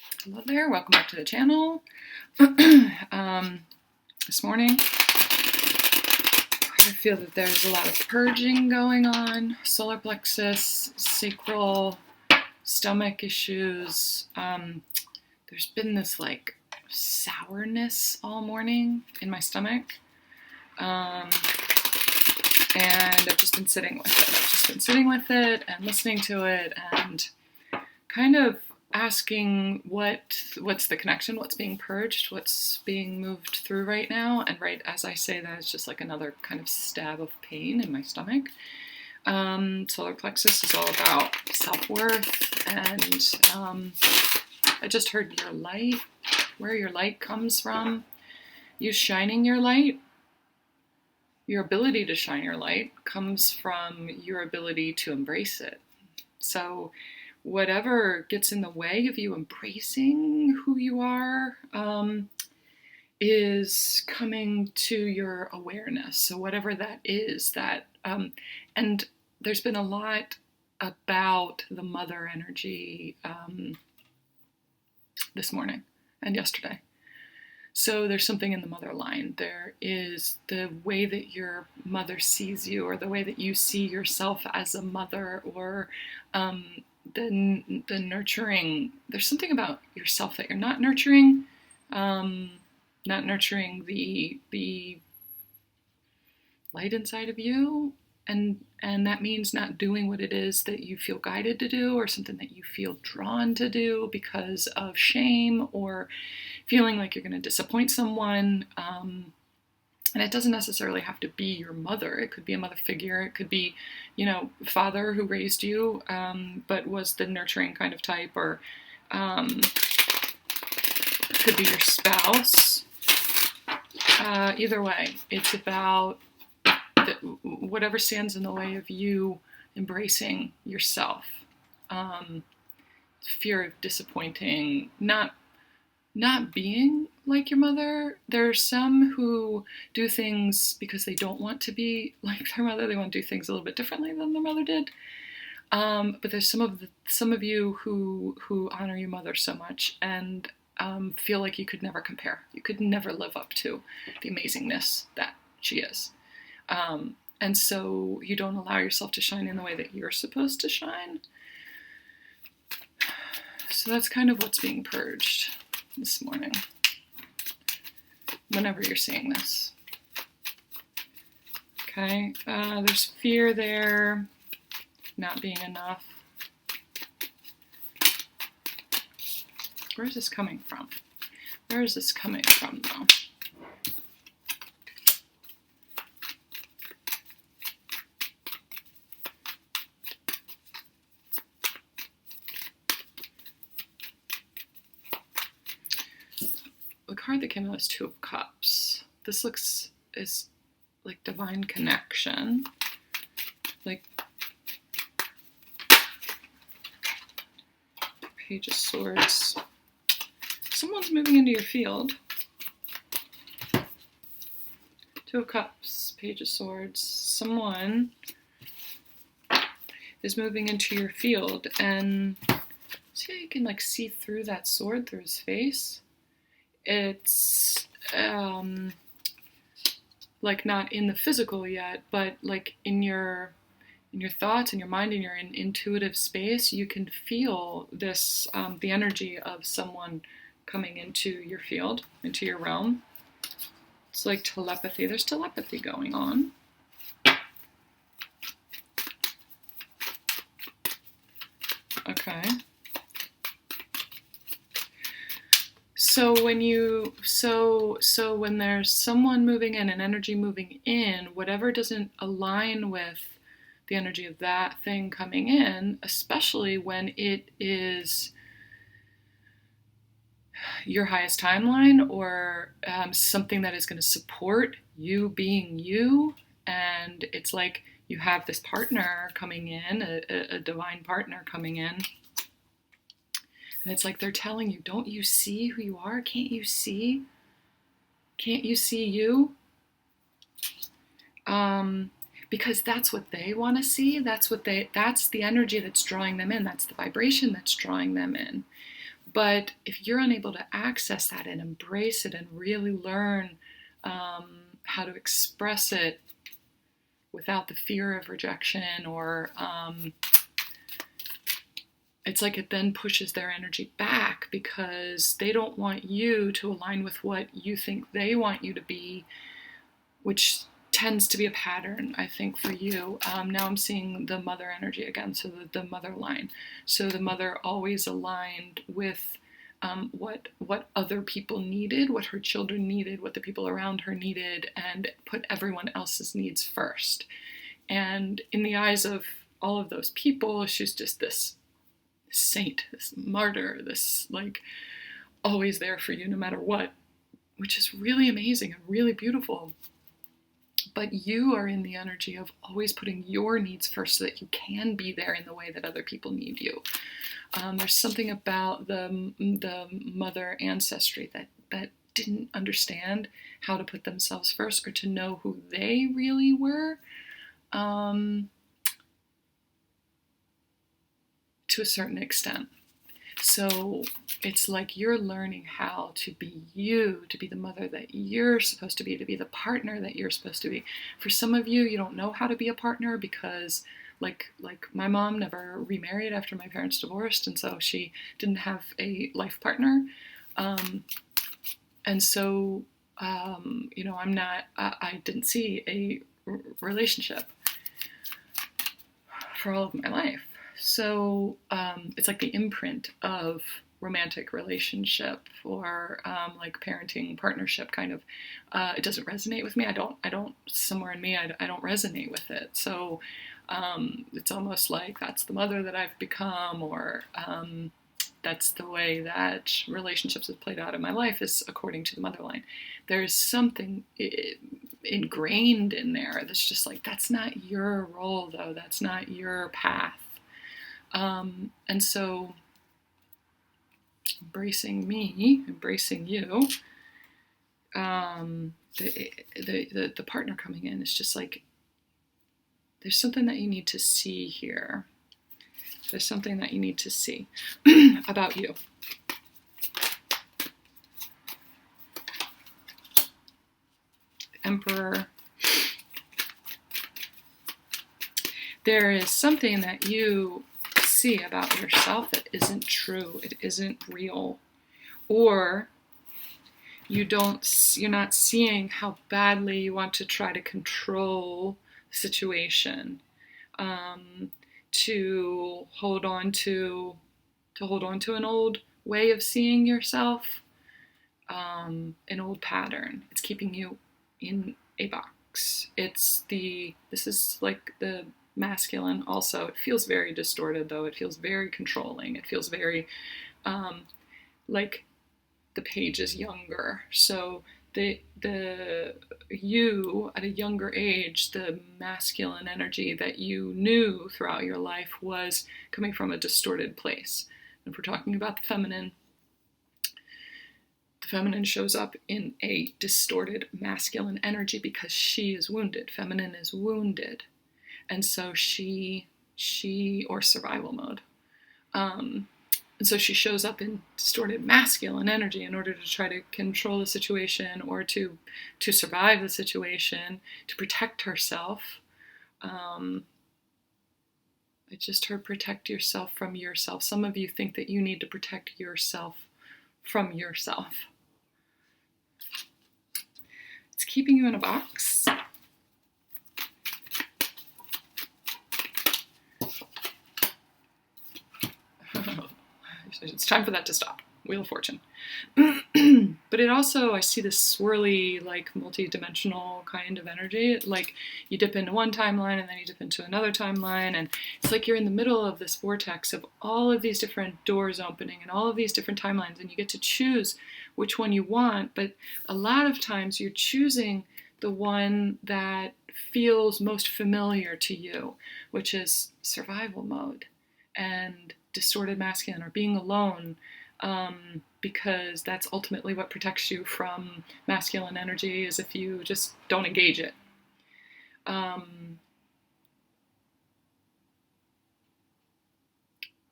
Hello there, welcome back to the channel. This morning, I feel that there's a lot of purging going on. Solar plexus, sacral, stomach issues. There's been this like sourness all morning in my stomach. And I've just been sitting with it. And listening to it and kind of asking what's the connection, what's being purged, what's being moved through right now. And right as I say that, it's just like another kind of stab of pain in my stomach. Solar plexus is all about self-worth, and I just heard your light, where your light comes from, you shining your light. Your ability to shine your light comes from your ability to embrace it. So whatever gets in the way of you embracing who you are is coming to your awareness. So whatever that is, and there's been a lot about the mother energy this morning and yesterday. So there's something in the mother line. There is the way that your mother sees you, or the way that you see yourself as a mother, or the nurturing. There's something about yourself that you're not nurturing the light inside of you, and that means not doing what it is that you feel guided to do, or something that you feel drawn to do because of shame, or feeling like you're going to disappoint someone. And it doesn't necessarily have to be your mother. It could be a mother figure. It could be, father who raised you, but was the nurturing kind of type, or it could be your spouse. Either way, it's about whatever stands in the way of you embracing yourself. Fear of disappointing, not being like your mother. There are some who do things because they don't want to be like their mother. They want to do things a little bit differently than their mother did. But there's some of you who honor your mother so much, and feel like you could never compare. You could never live up to the amazingness that she is. And so you don't allow yourself to shine in the way that you're supposed to shine. So that's kind of what's being purged this morning, whenever you're seeing this. Okay, there's fear there, not being enough. Where is this coming from? Where is this coming from, though? The card that came out is Two of Cups. This is like divine connection. Like Page of Swords. Someone's moving into your field. Two of Cups, Page of Swords. Someone is moving into your field, and see how you can like see through that sword, through his face. It's like not in the physical yet, but like in your thoughts, in your mind, in your intuitive space, you can feel this, the energy of someone coming into your field, into your realm. It's like telepathy. There's telepathy going on. Okay. So when there's someone moving in, an energy moving in, whatever doesn't align with the energy of that thing coming in, especially when it is your highest timeline, or something that is going to support you being you, and it's like you have this partner coming in, a divine partner coming in, and it's like they're telling you, don't you see who you are? Can't you see? Can't you see you? Because that's what they want to see. That's the energy that's drawing them in. That's the vibration that's drawing them in. But if you're unable to access that and embrace it and really learn how to express it without the fear of rejection, or it's like it then pushes their energy back because they don't want you to align with what you think they want you to be, which tends to be a pattern, I think, for you. Now I'm seeing the mother energy again, so the mother line. So the mother always aligned with what other people needed, what her children needed, what the people around her needed, and put everyone else's needs first. And in the eyes of all of those people, she's just this saint, this martyr, this like always there for you no matter what, which is really amazing and really beautiful. But you are in the energy of always putting your needs first so that you can be there in the way that other people need you. There's something about the mother ancestry that didn't understand how to put themselves first or to know who they really were, to a certain extent. So it's like you're learning how to be you, to be the mother that you're supposed to be the partner that you're supposed to be. For some of you, you don't know how to be a partner because like my mom never remarried after my parents divorced, and so she didn't have a life partner. And so, I didn't see a relationship for all of my life. So it's like the imprint of romantic relationship or like parenting partnership kind of, it doesn't resonate with me. I don't, somewhere in me, I don't resonate with it. So it's almost like that's the mother that I've become, or that's the way that relationships have played out in my life, is according to the mother line. There's something ingrained in there that's just like, that's not your role though. That's not your path. And so embracing me, embracing you, the partner coming in is just like, there's something that you need to see here. There's something that you need to see about you. Emperor. There is something that you see about yourself that isn't true. It isn't real. Or you're not seeing how badly you want to try to control the situation, to hold on to an old way of seeing yourself, an old pattern. It's keeping you in a box. This is like the masculine also. It feels very distorted though. It feels very controlling. It feels very like the page is younger. So the you at a younger age, the masculine energy that you knew throughout your life was coming from a distorted place. And if we're talking about the feminine shows up in a distorted masculine energy because she is wounded. Feminine is wounded. And so she or survival mode. And so she shows up in distorted masculine energy in order to try to control the situation or to survive the situation, to protect herself. I just heard protect yourself from yourself. Some of you think that you need to protect yourself from yourself. It's keeping you in a box. It's time for that to stop. Wheel of Fortune. But it also, I see this swirly, like multi-dimensional kind of energy. Like you dip into one timeline and then you dip into another timeline. And it's like you're in the middle of this vortex of all of these different doors opening and all of these different timelines. And you get to choose which one you want. But a lot of times you're choosing the one that feels most familiar to you, which is survival mode and distorted masculine or being alone, because that's ultimately what protects you from masculine energy, is if you just don't engage it.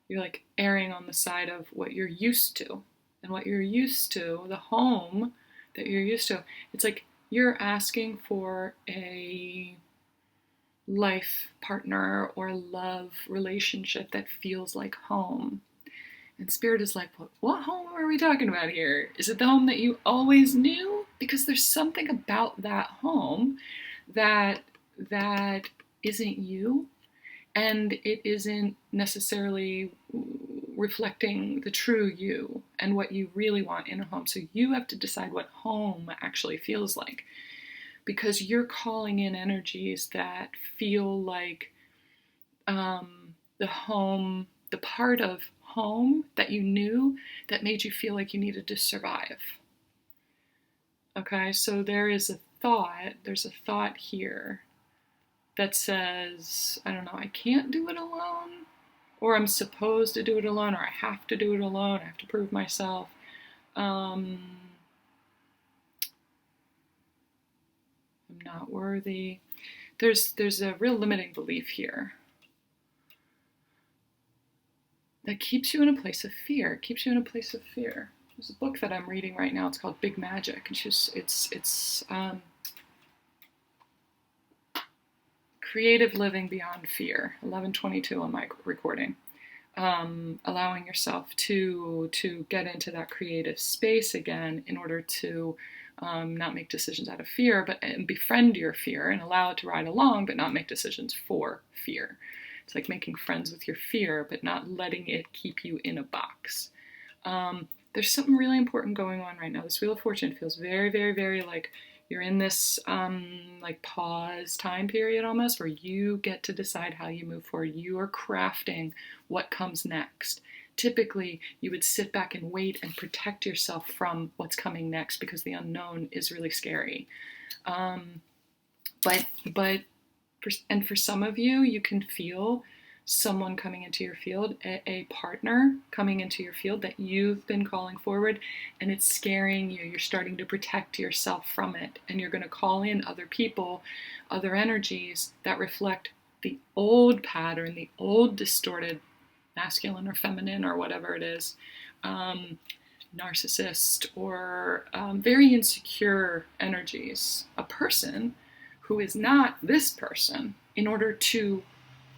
You're like erring on the side of what you're used to. And what you're used to, the home that you're used to, it's like you're asking for a life partner or love relationship that feels like home. And Spirit is like, what home are we talking about here? Is it the home that you always knew? Because there's something about that home that isn't you, and it isn't necessarily reflecting the true you and what you really want in a home. So you have to decide what home actually feels like, because you're calling in energies that feel like the home, the part of home that you knew that made you feel like you needed to survive. Okay, so there's a thought here that says, I don't know, I can't do it alone, or I'm supposed to do it alone, or I have to do it alone, I have to prove myself. I'm not worthy. There's a real limiting belief here that keeps you in a place of fear. There's a book that I'm reading right now. It's called Big Magic, and it's Creative Living Beyond Fear. 11:22 on my recording. Allowing yourself to get into that creative space again in order to not make decisions out of fear, but befriend your fear and allow it to ride along, but not make decisions for fear. It's like making friends with your fear, but not letting it keep you in a box. There's something really important going on right now. This Wheel of Fortune feels very, very, very like you're in this like pause time period almost, where you get to decide how you move forward. You are crafting what comes next. Typically, you would sit back and wait and protect yourself from what's coming next because the unknown is really scary. But for some of you, you can feel someone coming into your field, a partner coming into your field that you've been calling forward, and it's scaring you. You're starting to protect yourself from it, and you're going to call in other people, other energies that reflect the old pattern, the old distorted masculine or feminine or whatever it is, narcissist or very insecure energies. A person who is not this person, in order to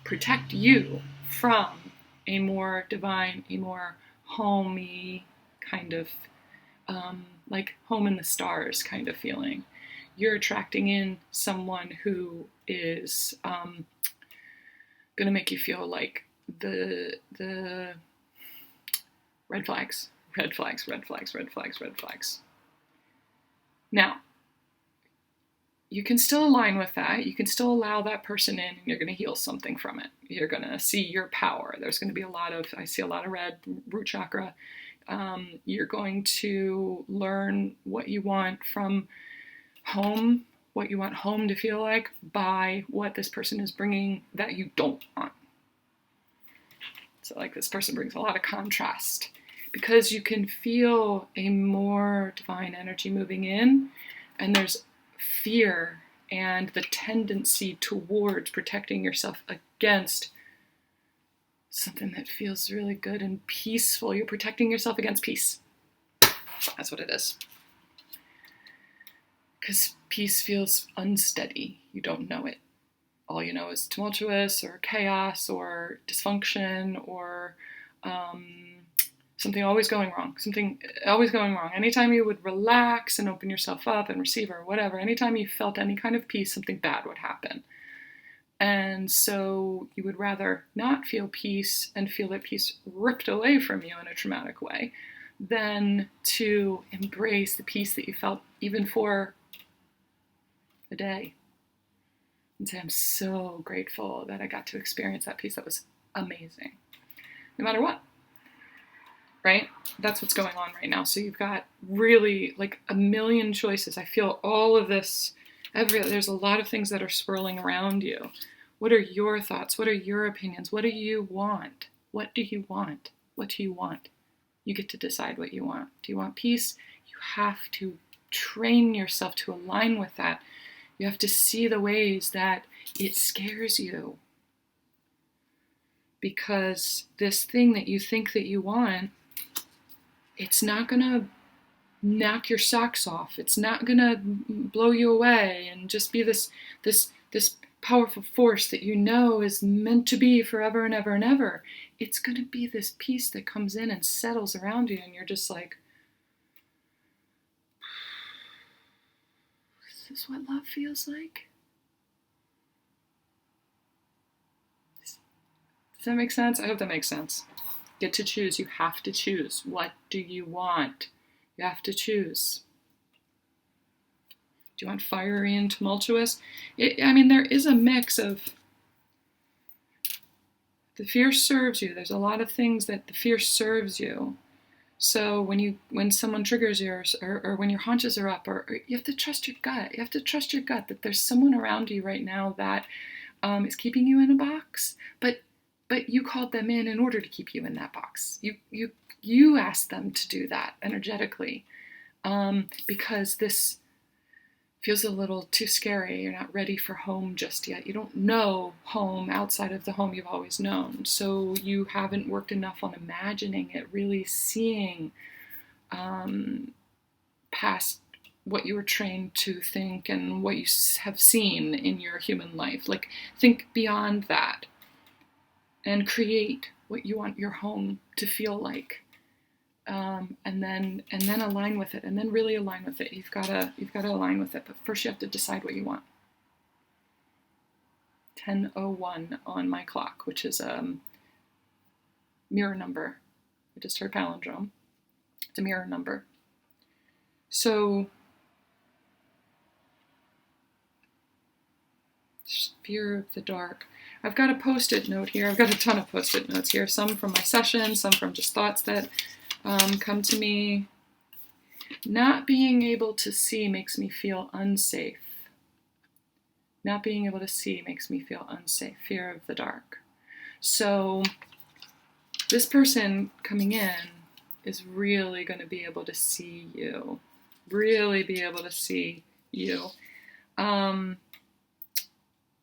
protect you from a more divine, a more homey kind of like home in the stars kind of feeling. You're attracting in someone who is going to make you feel like the red flags, red flags, red flags, red flags, red flags. Now, you can still align with that. You can still allow that person in, and you're going to heal something from it. You're going to see your power. There's going to be I see a lot of red, root chakra. You're going to learn what you want from home, what you want home to feel like by what this person is bringing that you don't want. So like this person brings a lot of contrast, because you can feel a more divine energy moving in, and there's fear and the tendency towards protecting yourself against something that feels really good and peaceful. You're protecting yourself against peace. That's what it is. Because peace feels unsteady. You don't know it. All you know is tumultuous or chaos or dysfunction or something always going wrong. Anytime you would relax and open yourself up and receive or whatever, anytime you felt any kind of peace, something bad would happen. And so you would rather not feel peace and feel that peace ripped away from you in a traumatic way than to embrace the peace that you felt even for a day. And say, I'm so grateful that I got to experience that peace. That was amazing. No matter what. Right? That's what's going on right now. So you've got really like a million choices. I feel all of this, there's a lot of things that are swirling around you. What are your thoughts? What are your opinions? What do you want? What do you want? What do you want? You get to decide what you want. Do you want peace? You have to train yourself to align with that. You have to see the ways that it scares you. because this thing that you think that you want, it's not going to knock your socks off. It's not going to blow you away and just be this powerful force that you know is meant to be forever and ever and ever. It's going to be this peace that comes in and settles around you, and you're just like, is this what love feels like? Does that make sense? I hope that makes sense. Get to choose. You have to choose. What do you want? You have to choose. Do you want fiery and tumultuous? There is a mix of the fear serves you. There's a lot of things that the fear serves you. So when someone triggers you, or when your haunches are up, or you have to trust your gut. You have to trust your gut that there's someone around you right now that is keeping you in a box, but you called them in order to keep you in that box. You asked them to do that energetically, because this feels a little too scary. You're not ready for home just yet. You don't know home outside of the home you've always known. So you haven't worked enough on imagining it, really seeing past what you were trained to think and what you have seen in your human life. Like, think beyond that and create what you want your home to feel like. And then align with it, and then really align with it. You've got to align with it, but first you have to decide what you want. 10:01 on my clock, which is a mirror number. I just heard palindrome. It's a mirror number. So, fear of the dark. I've got a post-it note here. I've got a ton of post-it notes here. Some from my session, some from just thoughts that come to me. Not being able to see makes me feel unsafe. Not being able to see makes me feel unsafe. Fear of the dark. So this person coming in is really going to be able to see you. Really be able to see you.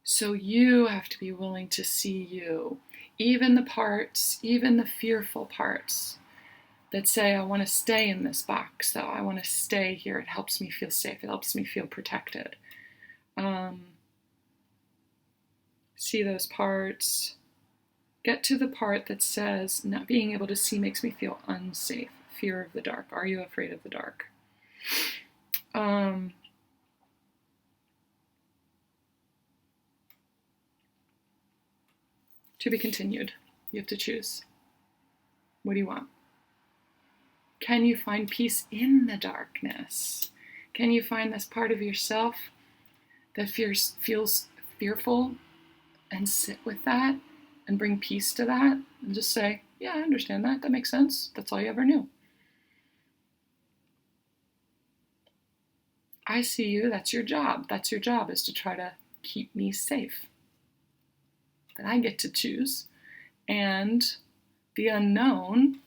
So you have to be willing to see you. Even the parts, even the fearful parts that say, I want to stay in this box, though. I want to stay here. It helps me feel safe. It helps me feel protected. See those parts. Get to the part that says, not being able to see makes me feel unsafe. Fear of the dark. Are you afraid of the dark? To be continued. You have to choose. What do you want? Can you find peace in the darkness? Can you find this part of yourself that feels fearful and sit with that and bring peace to that and just say, yeah, I understand that. That makes sense. That's all you ever knew. I see you. That's your job. That's your job, is to try to keep me safe. But I get to choose. And the unknown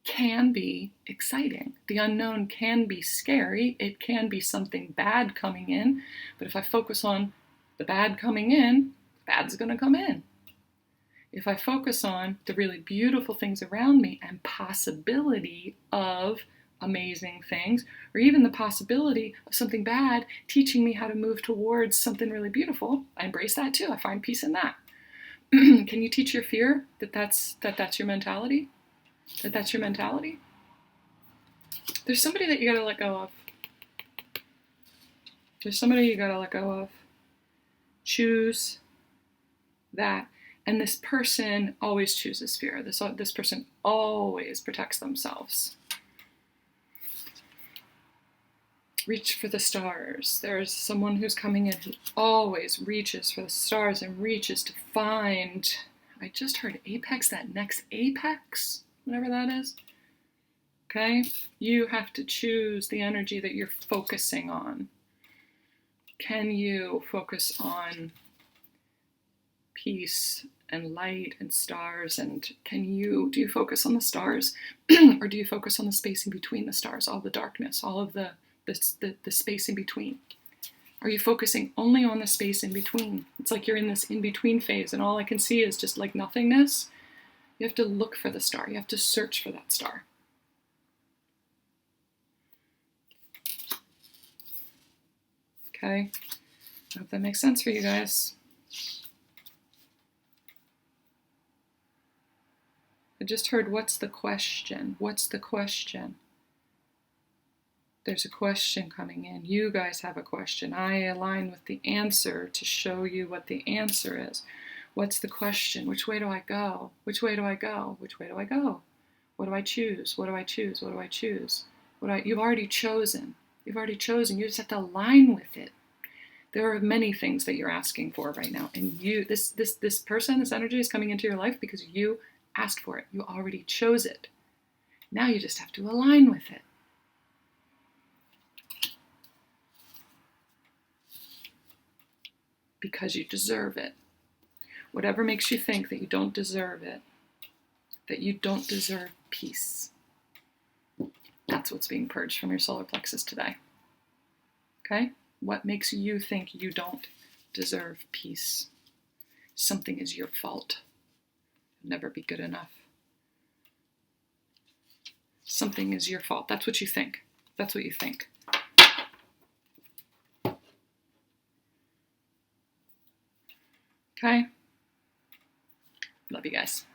can be exciting. The unknown can be scary. It can be something bad coming in. But if I focus on the bad coming in, bad's going to come in. If I focus on the really beautiful things around me and possibility of amazing things, or even the possibility of something bad teaching me how to move towards something really beautiful, I embrace that too. I find peace in that. Can you teach your fear that's your mentality? That's your mentality? There's somebody that you gotta let go of. There's somebody you gotta let go of. Choose that. And this person always chooses fear. This person always protects themselves. Reach for the stars. There's someone who's coming in who always reaches for the stars and reaches to find, I just heard apex, that next apex, whatever that is. Okay? You have to choose the energy that you're focusing on. Can you focus on peace and light and stars? And do you focus on the stars? Or do you focus on the space in between the stars, all the darkness, all of the space in between? Are you focusing only on the space in between? It's like you're in this in-between phase and all I can see is just like nothingness. You have to look for the star. You have to search for that star. Okay? I hope that makes sense for you guys. I just heard, what's the question? What's the question? There's a question coming in. You guys have a question. I align with the answer to show you what the answer is. What's the question? Which way do I go? Which way do I go? Which way do I go? What do I choose? What do I choose? What do I choose? You've already chosen. You've already chosen. You just have to align with it. There are many things that you're asking for right now. And this person, this energy is coming into your life because you asked for it. You already chose it. Now you just have to align with it. Because you deserve it. Whatever makes you think that you don't deserve it, that you don't deserve peace, that's what's being purged from your solar plexus today. Okay? What makes you think you don't deserve peace? Something is your fault. You'll never be good enough. Something is your fault. That's what you think. That's what you think. Okay? Love you guys.